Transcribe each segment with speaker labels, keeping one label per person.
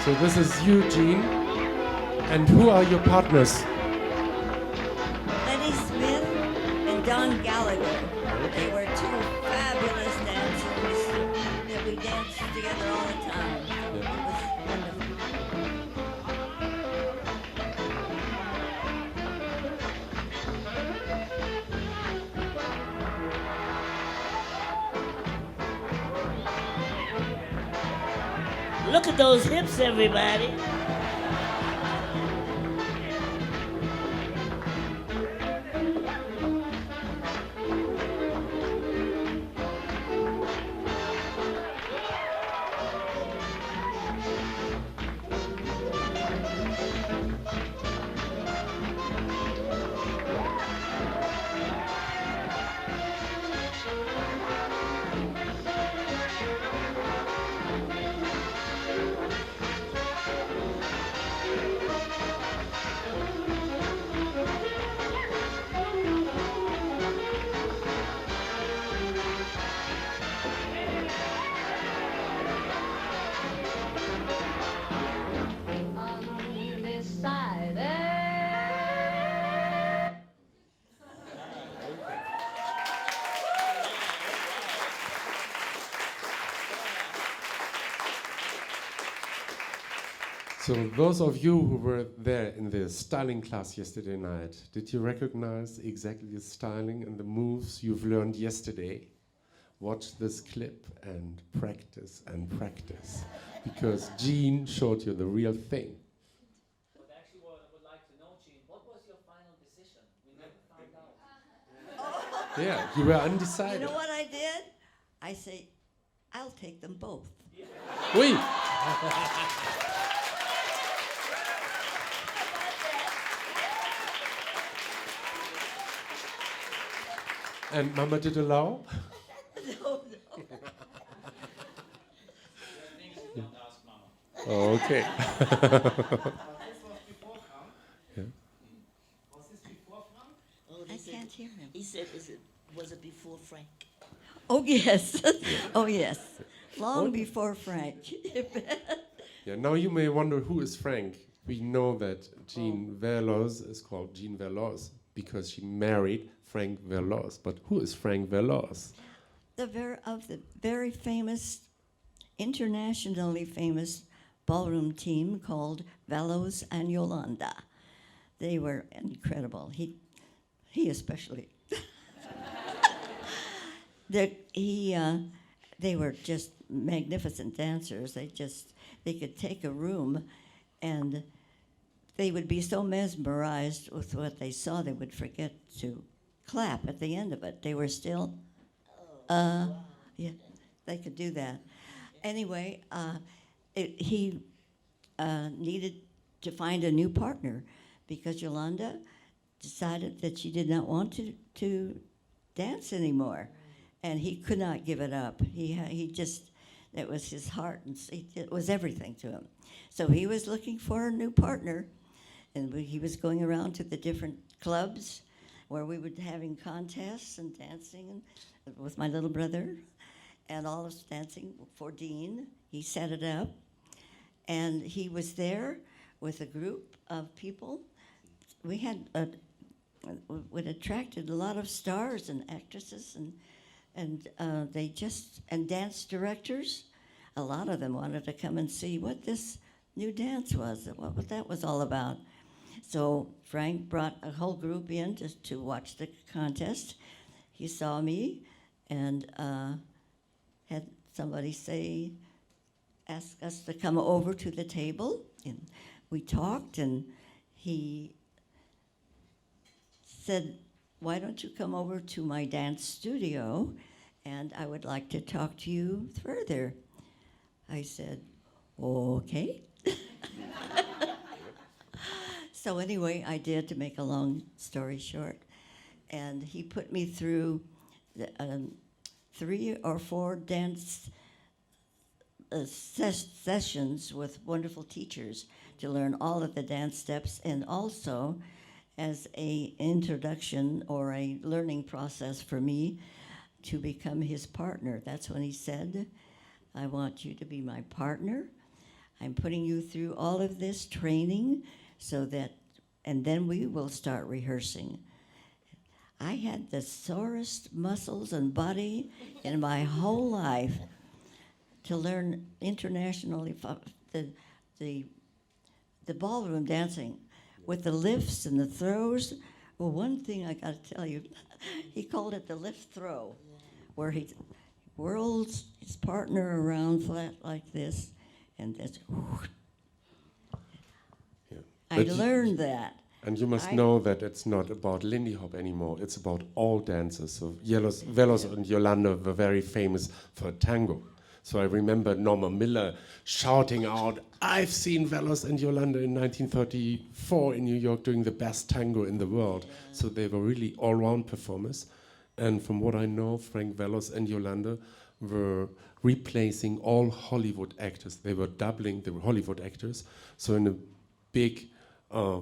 Speaker 1: So this is Eugene. And who are your partners?
Speaker 2: Lenny Smith and Don Gallagher. They were two fabulous dancers that we danced together all the time. It was wonderful.
Speaker 3: Look at those hips, everybody.
Speaker 1: So those of you who were there in the styling class yesterday night, did you recognize exactly the styling and the moves you've learned yesterday? Watch this clip and practice, because Gene showed you the real thing.
Speaker 4: But actually what I would like to know, Gene, what was your final decision? We never found out.
Speaker 1: Yeah, you were undecided.
Speaker 2: You know what I did? I say, I'll take them both.
Speaker 1: Oui. And Mama did allow?
Speaker 2: No.
Speaker 1: Oh, okay.
Speaker 2: I can't hear him.
Speaker 3: He said, was it before Frank?
Speaker 2: Oh, yes. Oh, yes. Long before Frank.
Speaker 1: Yeah, now you may wonder who is Frank. We know that Jean Veloz is called Jean Veloz because she married Frank Veloz. But who is Frank Veloz?
Speaker 2: The very famous, internationally famous ballroom team called Bellows and Yolanda. They were incredible. He especially. They were just magnificent dancers. They could take a room, and they would be so mesmerized with what they saw, they would forget to clap at the end of it. They were still, yeah, they could do that. Anyway, he needed to find a new partner because Yolanda decided that she did not want to dance anymore, and he could not give it up. He just, it was his heart, and it was everything to him. So he was looking for a new partner, and he was going around to the different clubs where we were having contests and dancing with my little brother, and all of us dancing for Dean. He set it up, and he was there with a group of people. We had it attracted a lot of stars and actresses and dance directors. A lot of them wanted to come and see what this new dance was, what that was all about. So Frank brought a whole group in just to watch the contest. He saw me and had somebody ask us to come over to the table, and we talked, and he said, why don't you come over to my dance studio, and I would like to talk to you further. I said, okay. So anyway, I did, to make a long story short, and he put me through 3 or 4 dance sessions with wonderful teachers to learn all of the dance steps, and also as a introduction or a learning process for me to become his partner. That's when he said, I want you to be my partner. I'm putting you through all of this training so that, and then we will start rehearsing. I had the sorest muscles and body in my whole life to learn internationally the ballroom dancing with the lifts and the throws. Well, one thing I got to tell you, he called it the lift throw, where he whirls his partner around flat like this, and that's.
Speaker 1: Yeah.
Speaker 2: I
Speaker 1: But
Speaker 2: learned that.
Speaker 1: And you must know that it's not about Lindy Hop anymore. It's about all dances. So Veloz and Yolanda were very famous for tango. So I remember Norma Miller shouting out, "I've seen Veloz and Yolanda in 1934 in New York doing the best tango in the world." Yeah. So they were really all-round performers. And from what I know, Frank Veloz and Yolanda were replacing all Hollywood actors. They were doubling the Hollywood actors. So in a big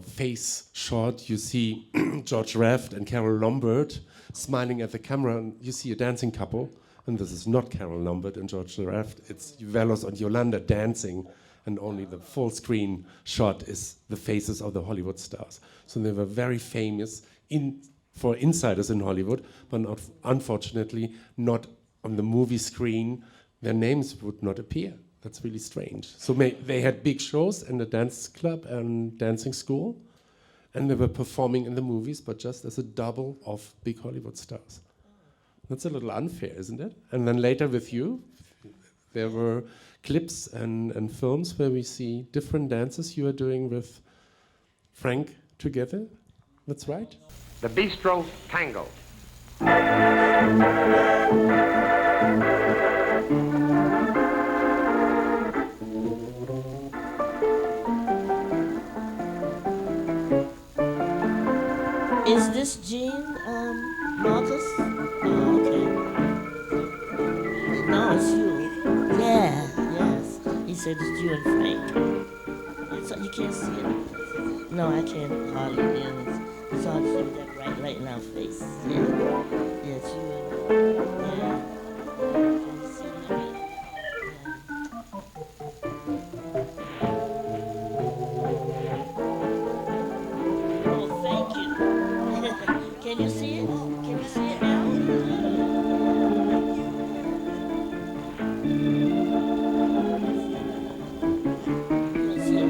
Speaker 1: face shot, you see George Raft and Carol Lombard smiling at the camera, and you see a dancing couple. And this is not Carol Lombard and George Raft, it's Veloz and Yolanda dancing, and only the full screen shot is the faces of the Hollywood stars. So they were very famous for insiders in Hollywood, but unfortunately not on the movie screen. Their names would not appear. That's really strange. So they had big shows in the dance club and dancing school, and they were performing in the movies, but just as a double of big Hollywood stars. That's a little unfair, isn't it? And then later with you, there were clips and films where we see different dances you are doing with Frank together. That's right?
Speaker 5: The Bistro Tango.
Speaker 3: Is this Gene, Marcus? Oh, okay. No, it's you. Yeah, yes. He said it's you and Frank. So you can't see it. No, I can't hardly. It's hard to see with that bright light in our face. Yeah, yeah, it's you and yeah. Can you see it a little bit? Oh, thank you. Can you see it? Can you see it now? You'll see it.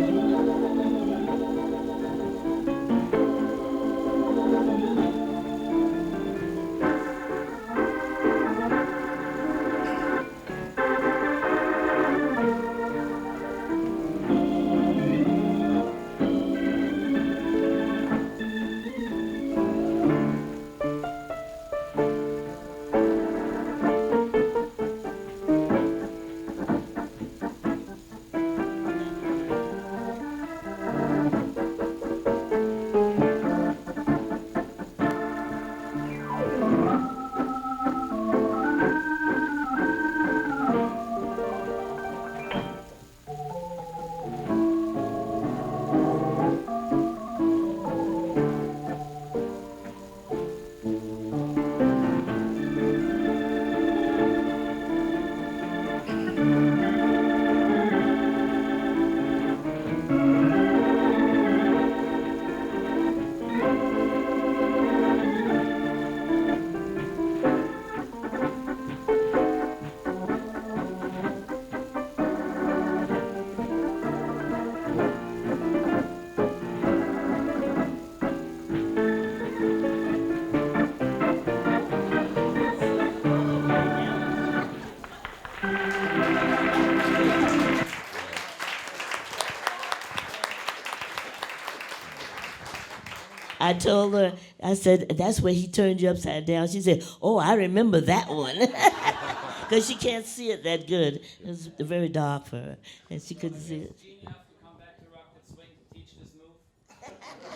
Speaker 3: I told her, I said, that's where he turned you upside down. She said, oh, I remember that one. Because she can't see it that good. It was very dark for her, and she couldn't see it.
Speaker 4: Gene, you have to come back to Rock That Swing to teach this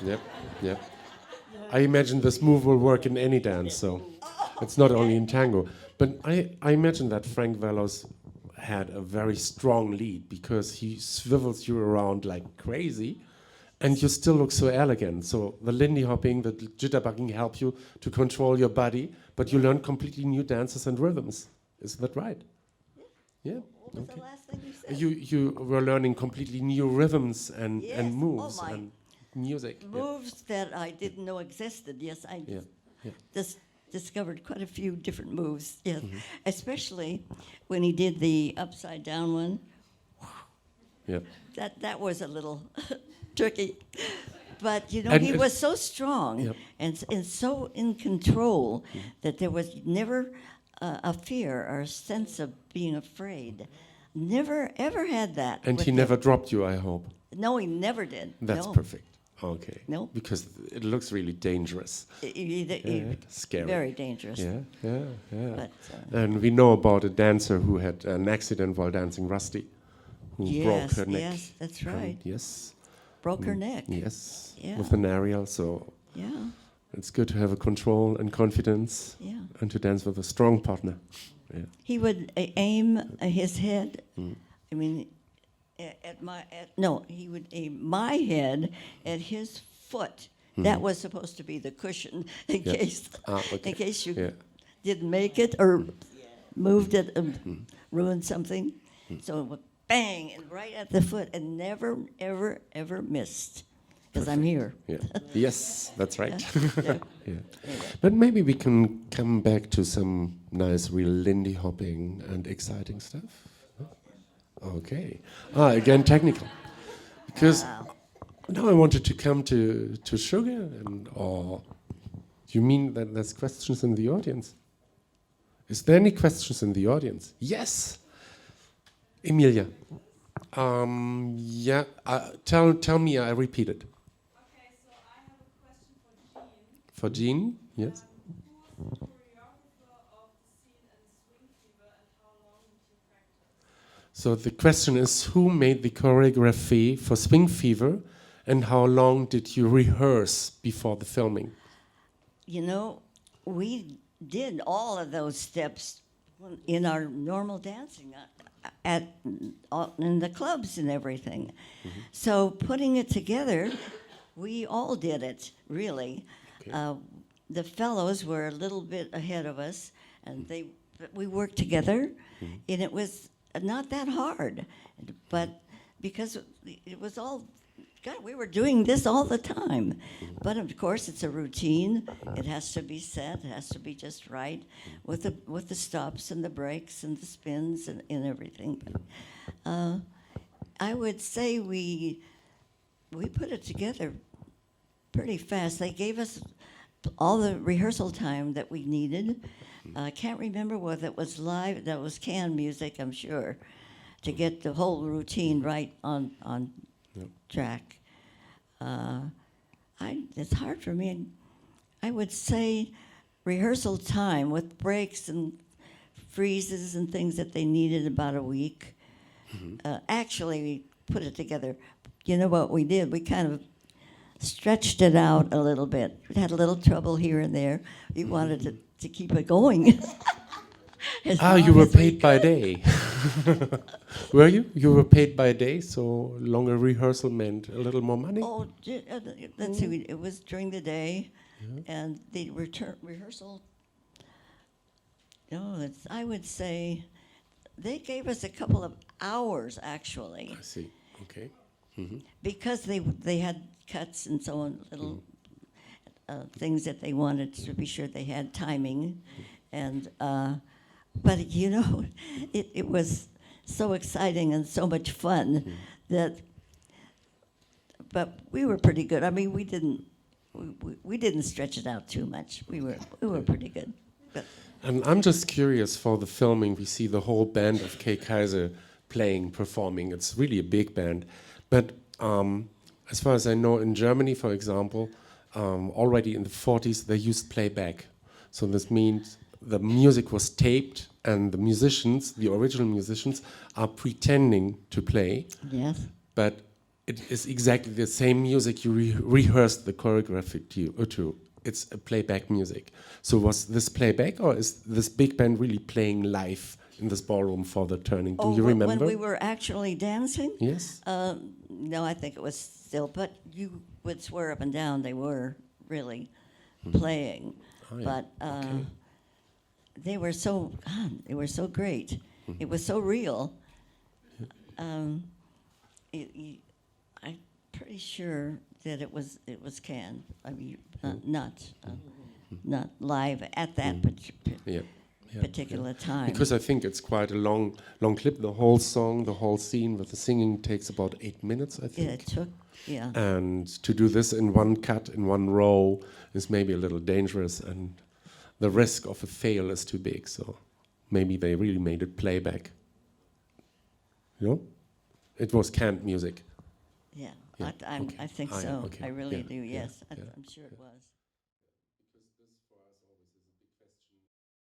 Speaker 4: move.
Speaker 1: Yep. I imagine this move will work in any dance, so it's not only in tango. But I imagine that Frank Veloz had a very strong lead because he swivels you around like crazy, and you still look so elegant. So the Lindy hopping, the jitterbugging help you to control your body, but you learn completely new dances and rhythms. Isn't that right? Yeah.
Speaker 2: What was
Speaker 1: Okay.
Speaker 2: the last thing you said?
Speaker 1: You were learning completely new rhythms and
Speaker 2: Yes.
Speaker 1: moves
Speaker 2: Oh, my.
Speaker 1: and music.
Speaker 2: Moves that I didn't know existed. Yes, I
Speaker 1: Yeah. Yeah.
Speaker 2: just discovered quite a few different moves. Yes,
Speaker 1: Mm-hmm.
Speaker 2: especially when he did the upside down one.
Speaker 1: Yeah.
Speaker 2: That was a little tricky, but you know
Speaker 1: And
Speaker 2: he
Speaker 1: it-
Speaker 2: was so strong
Speaker 1: Yep.
Speaker 2: and so in control that there was never a fear or a sense of being afraid. Never ever had that.
Speaker 1: And
Speaker 2: with
Speaker 1: he
Speaker 2: him.
Speaker 1: never dropped you, I hope.
Speaker 2: No, he never did.
Speaker 1: That's
Speaker 2: no.
Speaker 1: perfect. Okay.
Speaker 2: No.
Speaker 1: Because it looks really dangerous. Yeah, scary.
Speaker 2: Very dangerous.
Speaker 1: Yeah, yeah, yeah.
Speaker 2: But,
Speaker 1: and we know about a dancer who had an accident while dancing Rusty, who broke
Speaker 2: Yes,
Speaker 1: her neck.
Speaker 2: yes, that's right.
Speaker 1: Yes.
Speaker 2: Broke her neck.
Speaker 1: Yes.
Speaker 2: Yeah.
Speaker 1: With an aerial, so
Speaker 2: Yeah,
Speaker 1: it's good to have a control and confidence
Speaker 2: yeah.
Speaker 1: and to dance with a strong partner. Yeah.
Speaker 2: He would aim his head.
Speaker 1: Mm.
Speaker 2: I mean, he would aim my head at his foot. That was supposed to be the cushion in
Speaker 1: Yeah.
Speaker 2: case
Speaker 1: Okay.
Speaker 2: in case you
Speaker 1: Yeah.
Speaker 2: didn't make it or moved it, ruined something. So it would bang and right at the foot, and never, ever, ever missed. Because I'm here.
Speaker 1: Yeah. Yes, that's right.
Speaker 2: Yeah.
Speaker 1: Yeah. But maybe we can come back to some nice real Lindy hopping and exciting stuff. Okay. Again, technical. Because now I wanted to come to sugar and you mean that there's questions in the audience? Is there any questions in the audience? Yes. Emilia. Yeah. Tell me. I repeat it.
Speaker 6: Okay, so I have a question for Jean.
Speaker 1: For Jean. Yes.
Speaker 6: Who was the choreographer of the scene in Swing Fever and how long did you practice?
Speaker 1: So the question is, who made the choreography for Swing Fever, and how long did you rehearse before the filming?
Speaker 2: You know, we did all of those steps in our normal dancing in the clubs and everything. So putting it together, we all did it, really.
Speaker 1: Okay.
Speaker 2: The fellows were a little bit ahead of us, and we worked together, and it was not that hard. But because it was all, God, we were doing this all the time. But of course, it's a routine. It has to be set. It has to be just right with the stops and the breaks and the spins and everything. I would say we put it together pretty fast. They gave us all the rehearsal time that we needed. I can't remember whether it was live. That was canned music, I'm sure, to get the whole routine right on track. It's hard for me. I would say rehearsal time with breaks and freezes and things that they needed about a week. Actually, we put it together. You know what we did? We kind of stretched it out a little bit. We had a little trouble here and there. We wanted to keep it going. As
Speaker 1: You
Speaker 2: long
Speaker 1: were
Speaker 2: as we
Speaker 1: paid by
Speaker 2: could.
Speaker 1: day. Were you? You were paid by day, so longer rehearsal meant a little more money?
Speaker 2: Oh, let's see. It was during the day, and the rehearsal. No, I would say they gave us a couple of hours actually,
Speaker 1: I see. Okay.
Speaker 2: because they had cuts and so on, little things that they wanted to be sure they had timing, and but you know, it was so exciting and so much fun that. But we were pretty good. I mean, we didn't stretch it out too much. We were pretty good. But
Speaker 1: And I'm just curious, for the filming, we see the whole band of K. Kaiser playing, performing. It's really a big band. But as far as I know, in Germany, for example, already in the 40s, they used playback. So this means the music was taped, and the musicians, the original musicians, are pretending to play.
Speaker 2: yes.
Speaker 1: But it is exactly the same music you rehearsed the choreography to. It's a playback music. So was this playback, or is this big band really playing live in this ballroom for the turning? Do you remember?
Speaker 2: When we were actually dancing?
Speaker 1: Yes.
Speaker 2: No, I think it was still, but you would swear up and down they were really playing.
Speaker 1: Oh, yeah.
Speaker 2: But
Speaker 1: Okay.
Speaker 2: they were so great. It was so real. I'm pretty sure that it was canned. I mean, not live at that particular time.
Speaker 1: Because I think it's quite a long clip. The whole song, the whole scene with the singing takes about 8 minutes, I think.
Speaker 2: Yeah, it took. Yeah.
Speaker 1: And to do this in one cut, in one row, is maybe a little dangerous, and the risk of a fail is too big. So maybe they really made it playback. You know, it was canned music.
Speaker 2: Yeah,
Speaker 1: Yeah,
Speaker 2: I think so.
Speaker 1: okay,
Speaker 2: I really
Speaker 1: yeah,
Speaker 2: do.
Speaker 1: yeah,
Speaker 2: Yes,
Speaker 1: yeah.
Speaker 2: I'm sure it was.